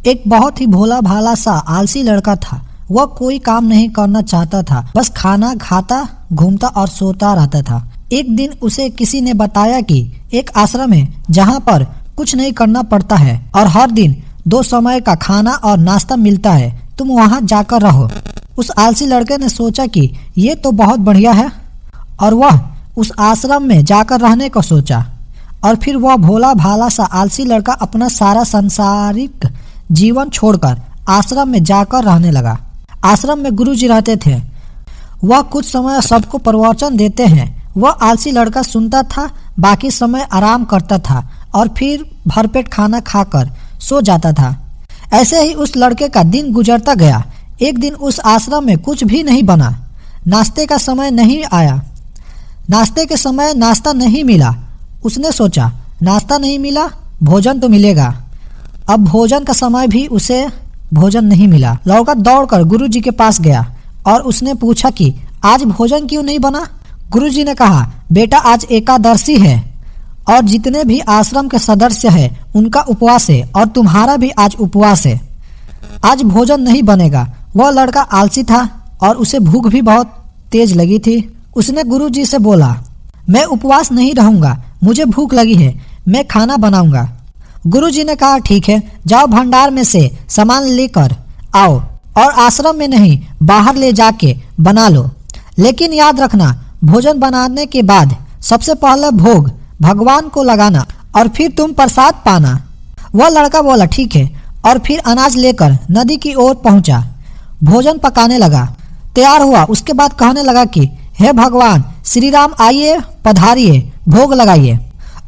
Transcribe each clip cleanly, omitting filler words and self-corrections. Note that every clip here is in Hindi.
एक बहुत ही भोला भाला सा आलसी लड़का था। वह कोई काम नहीं करना चाहता था, बस खाना खाता, घूमता और सोता रहता था। एक दिन उसे किसी ने बताया कि एक आश्रम है जहाँ पर कुछ नहीं करना पड़ता है और हर दिन 2 समय का खाना और नाश्ता मिलता है, तुम वहाँ जाकर रहो। उस आलसी लड़के ने सोचा कि ये तो बहुत बढ़िया है और वह उस आश्रम में जाकर रहने को सोचा। और फिर वह भोला भाला सा आलसी लड़का अपना सारा सांसारिक जीवन छोड़कर आश्रम में जाकर रहने लगा। आश्रम में गुरुजी रहते थे। वह कुछ समय सबको प्रवचन देते हैं। वह आलसी लड़का सुनता था, बाकी समय आराम करता था और फिर भरपेट खाना खाकर सो जाता था। ऐसे ही उस लड़के का दिन गुजरता गया। एक दिन उस आश्रम में कुछ भी नहीं बना। नाश्ते का समय नहीं आया। नाश्ते के समय नाश्ता नहीं मिला। उसने सोचा, नाश्ता नहीं मिला, भोजन तो मिलेगा। अब भोजन का समय भी उसे भोजन नहीं मिला। लड़का दौड़कर गुरुजी के पास गया और उसने पूछा कि आज भोजन क्यों नहीं बना। गुरुजी ने कहा, बेटा आज एकादशी है और जितने भी आश्रम के सदस्य हैं उनका उपवास है और तुम्हारा भी आज उपवास है। आज भोजन नहीं बनेगा। वह लड़का आलसी था और उसे भूख भी बहुत तेज लगी थी। उसने गुरुजी से बोला, मैं उपवास नहीं रहूंगा, मुझे भूख लगी है, मैं खाना बनाऊंगा। गुरुजी ने कहा, ठीक है, जाओ भंडार में से सामान लेकर आओ और आश्रम में नहीं बाहर ले जाके बना लो। लेकिन याद रखना, भोजन बनाने के बाद सबसे पहले भोग भगवान को लगाना और फिर तुम प्रसाद पाना। वह लड़का बोला, ठीक है, और फिर अनाज लेकर नदी की ओर पहुंचा। भोजन पकाने लगा, तैयार हुआ। उसके बाद कहने लगा कि हे भगवान श्री राम, आइए, पधारिए, भोग लगाइए।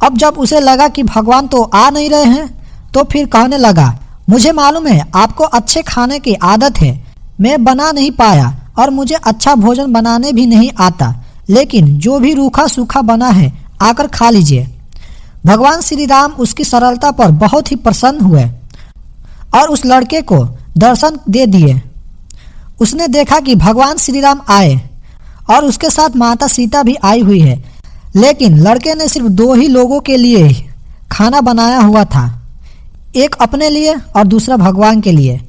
अब जब उसे लगा कि भगवान तो आ नहीं रहे हैं तो फिर कहने लगा, मुझे मालूम है आपको अच्छे खाने की आदत है, मैं बना नहीं पाया और मुझे अच्छा भोजन बनाने भी नहीं आता, लेकिन जो भी रूखा सूखा बना है आकर खा लीजिए। भगवान श्री राम उसकी सरलता पर बहुत ही प्रसन्न हुए और उस लड़के को दर्शन दे दिए। उसने देखा कि भगवान श्री राम आए और उसके साथ माता सीता भी आई हुई है, लेकिन लड़के ने सिर्फ 2 ही लोगों के लिए खाना बनाया हुआ था, एक अपने लिए और दूसरा भगवान के लिए।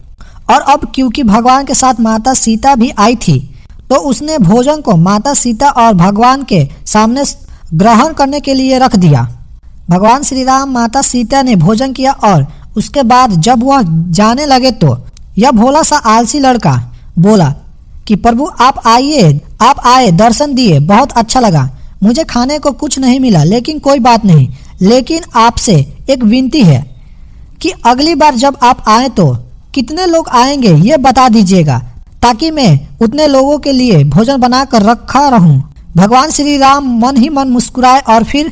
और अब क्योंकि भगवान के साथ माता सीता भी आई थी तो उसने भोजन को माता सीता और भगवान के सामने ग्रहण करने के लिए रख दिया। भगवान श्री राम, माता सीता ने भोजन किया और उसके बाद जब वह जाने लगे तो यह भोला सा आलसी लड़का बोला कि प्रभु आप आए, दर्शन दिए, बहुत अच्छा लगा। मुझे खाने को कुछ नहीं मिला, लेकिन कोई बात नहीं, लेकिन आपसे एक विनती है कि अगली बार जब आप आए तो कितने लोग आएंगे ये बता दीजिएगा, ताकि मैं उतने लोगों के लिए भोजन बना कर रखा रहूं। भगवान श्री राम मन ही मन मुस्कुराए और फिर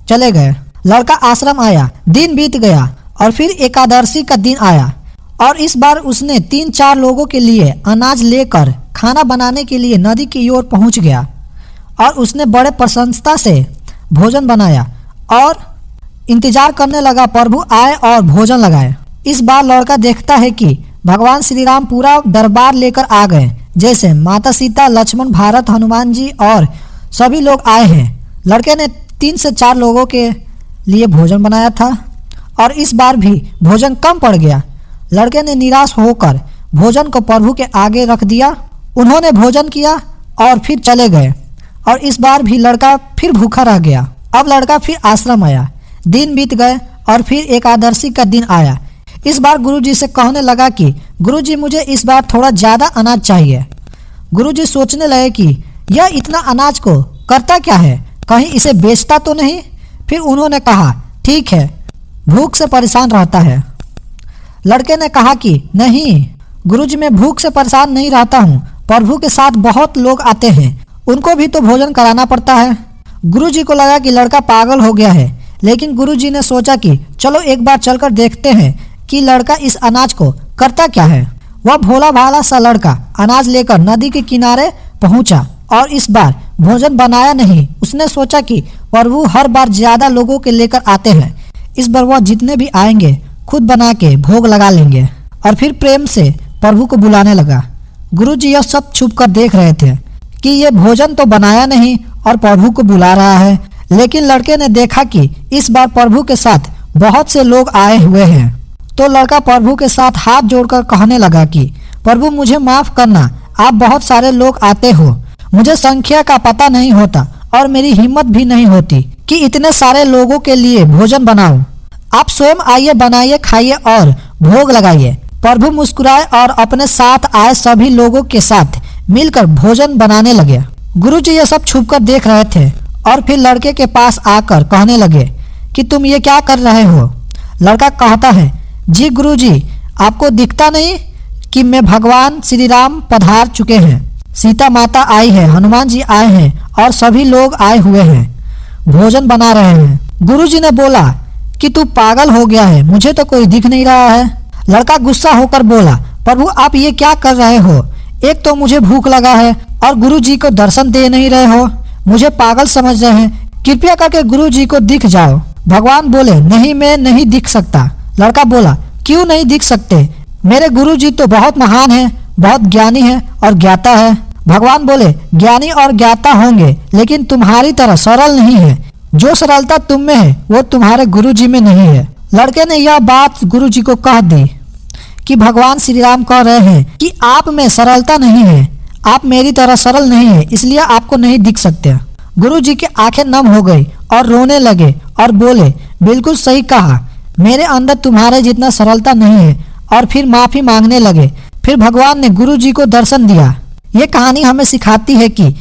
चले गए। लड़का आश्रम आया, दिन बीत गया और फिर एकादशी का दिन आया और इस बार उसने 3-4 लोगों के लिए अनाज लेकर खाना बनाने के लिए नदी की ओर पहुंच गया और उसने बड़े प्रसन्नता से भोजन बनाया और इंतजार करने लगा प्रभु आए और भोजन लगाए। इस बार लड़का देखता है कि भगवान श्री राम पूरा दरबार लेकर आ गए, जैसे माता सीता, लक्ष्मण, भारत, हनुमान जी और सभी लोग आए हैं। लड़के ने 3 से 4 लोगों के लिए भोजन बनाया था और इस बार भी भोजन कम पड़ गया। लड़के ने निराश होकर भोजन को प्रभु के आगे रख दिया। उन्होंने भोजन किया और फिर चले गए और इस बार भी लड़का फिर भूखा रह गया। अब लड़का फिर आश्रम आया, दिन बीत गए और फिर एकादशी का दिन आया। इस बार गुरुजी से कहने लगा कि गुरुजी मुझे इस बार थोड़ा ज़्यादा अनाज चाहिए। गुरुजी सोचने लगे कि यह इतना अनाज को करता क्या है, कहीं इसे बेचता तो नहीं। फिर उन्होंने कहा, ठीक है, भूख से परेशान रहता है। लड़के ने कहा कि नहीं गुरुजी, मैं भूख से परेशान नहीं रहता हूँ, प्रभु के साथ बहुत लोग आते हैं, उनको भी तो भोजन कराना पड़ता है। गुरुजी को लगा कि लड़का पागल हो गया है, लेकिन गुरुजी ने सोचा कि चलो एक बार चलकर देखते हैं कि लड़का इस अनाज को करता क्या है। वह भोला भाला सा लड़का अनाज लेकर नदी के किनारे पहुंचा और इस बार भोजन बनाया नहीं। उसने सोचा कि प्रभु हर बार ज्यादा लोगों के लेकर आते हैं, इस बार वह जितने भी आएंगे खुद बना के भोग लगा लेंगे। और फिर प्रेम से प्रभु को बुलाने लगा। गुरुजी यह सब छुप कर देख रहे थे कि ये भोजन तो बनाया नहीं और प्रभु को बुला रहा है, लेकिन लड़के ने देखा कि इस बार प्रभु के साथ बहुत से लोग आए हुए हैं तो लड़का प्रभु के साथ हाथ जोड़कर कहने लगा कि प्रभु मुझे माफ करना, आप बहुत सारे लोग आते हो, मुझे संख्या का पता नहीं होता और मेरी हिम्मत भी नहीं होती कि इतने सारे लोगों के लिए भोजन बनाऊं। आप स्वयं आइए, बनाइए, खाइए और भोग लगाइए। प्रभु मुस्कुराए और अपने साथ आए सभी लोगों के साथ मिलकर भोजन बनाने लगे। गुरुजी ये सब छुपकर देख रहे थे और फिर लड़के के पास आकर कहने लगे कि तुम ये क्या कर रहे हो। लड़का कहता है, जी गुरुजी, आपको दिखता नहीं कि मैं भगवान श्री राम पधार चुके हैं, सीता माता आई है, हनुमान जी आए हैं और सभी लोग आए हुए हैं, भोजन बना रहे हैं। गुरुजी ने बोला कि तू पागल हो गया है, मुझे तो कोई दिख नहीं रहा है। लड़का गुस्सा होकर बोला, प्रभु आप ये क्या कर रहे हो, एक तो मुझे भूख लगा है और गुरुजी को दर्शन दे नहीं रहे हो, मुझे पागल समझ रहे हैं, कृपया करके गुरुजी को दिख जाओ। भगवान बोले, नहीं मैं नहीं दिख सकता। लड़का बोला, क्यों नहीं दिख सकते, मेरे गुरुजी तो बहुत महान है, बहुत ज्ञानी है और ज्ञाता है। भगवान बोले, ज्ञानी और ज्ञाता होंगे लेकिन तुम्हारी तरह सरल नहीं है, जो सरलता तुम में है वो तुम्हारे गुरुजी में नहीं है। लड़के ने यह बात गुरुजी को कह दी कि भगवान श्री राम कह रहे हैं कि आप में सरलता नहीं है, आप मेरी तरह सरल नहीं है, इसलिए आपको नहीं दिख सकते। गुरुजी की आंखें नम हो गई और रोने लगे और बोले, बिल्कुल सही कहा, मेरे अंदर तुम्हारे जितना सरलता नहीं है, और फिर माफी मांगने लगे। फिर भगवान ने गुरुजी को दर्शन दिया। ये कहानी हमें सिखाती है कि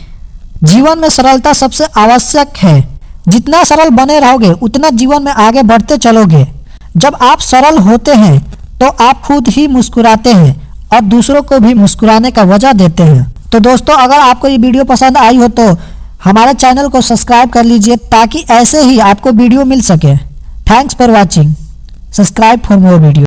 जीवन में सरलता सबसे आवश्यक है। जितना सरल बने रहोगे उतना जीवन में आगे बढ़ते चलोगे। जब आप सरल होते हैं तो आप खुद ही मुस्कुराते हैं और दूसरों को भी मुस्कुराने का वजह देते हैं। तो दोस्तों, अगर आपको ये वीडियो पसंद आई हो तो हमारे चैनल को सब्सक्राइब कर लीजिए ताकि ऐसे ही आपको वीडियो मिल सके। Thanks for watching. Subscribe for more video.